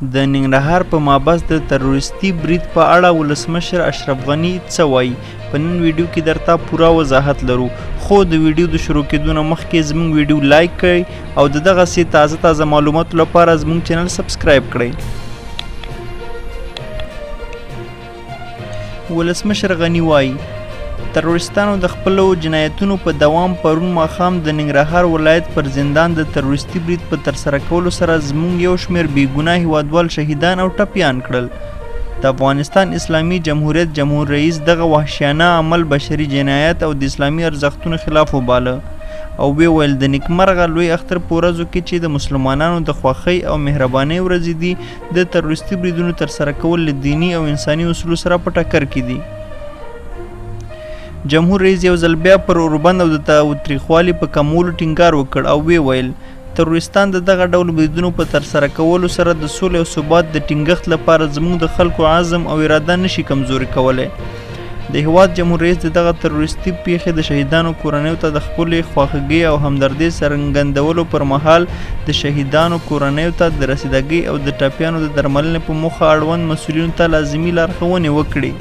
د ننګرهار په محبس د تروریستي برید په اړه ولسمشر اشرف غني څه وایي په نن ویډیو کې درته پوره وضاحت لرو خو د ویډیو د شروع کېدو نه مخکې زموږ ویډیو لایک کړئ او د دغسې تازه معلوماتو لپاره زموږ چینل سبسکرایب کړئ. ولسمشر غني وایي تروریستانو د خپلو جنایتونو په دوام پرون ماښام د ننګرهار ولایت پر زندان د تروریستي برید په ترسره کولو سره زموږ یو شمېر بېګناه هیوادوال شهیدان او ټپیان کړل. د افغانستان اسلامي جمهوریت جمهور رئیس دغه وحشیانه عمل بشري جنایت او د اسلامي ارزښتونو خلاف وباله او ویل د نیکمرغه لوی اختر په ورځو کې چې د مسلمانانو د خوښۍ او مهربانۍ ورځې دي د تروریستي بریدونو ترسره کول له دیني او انساني اصولو سره په ټکر کې دي. جمهور رئیس یو ځل بیا پر اوربند او د تاوتریخوالي په کمولو ټینګار وکړ او ویل تروریستان د دغه ډول بریدونو په ترسره کولو سره د سولې او ثبات د ټینګښت لپاره زموږ د خلکو عزم او اراده نشي کمزوري کولی. د هیواد جمهور رئیس د دغه تروریستي پیښې د شهیدانو کورنیو ته د خپلې خواخوږۍ او همدردۍ څرګندولو پر مهال د شهیدانو کورنیو ته د رسیدګۍ او د ټپیانو د درملنې په موخه اړوند مسؤلینو ته لازمي لارښوونې وکړي.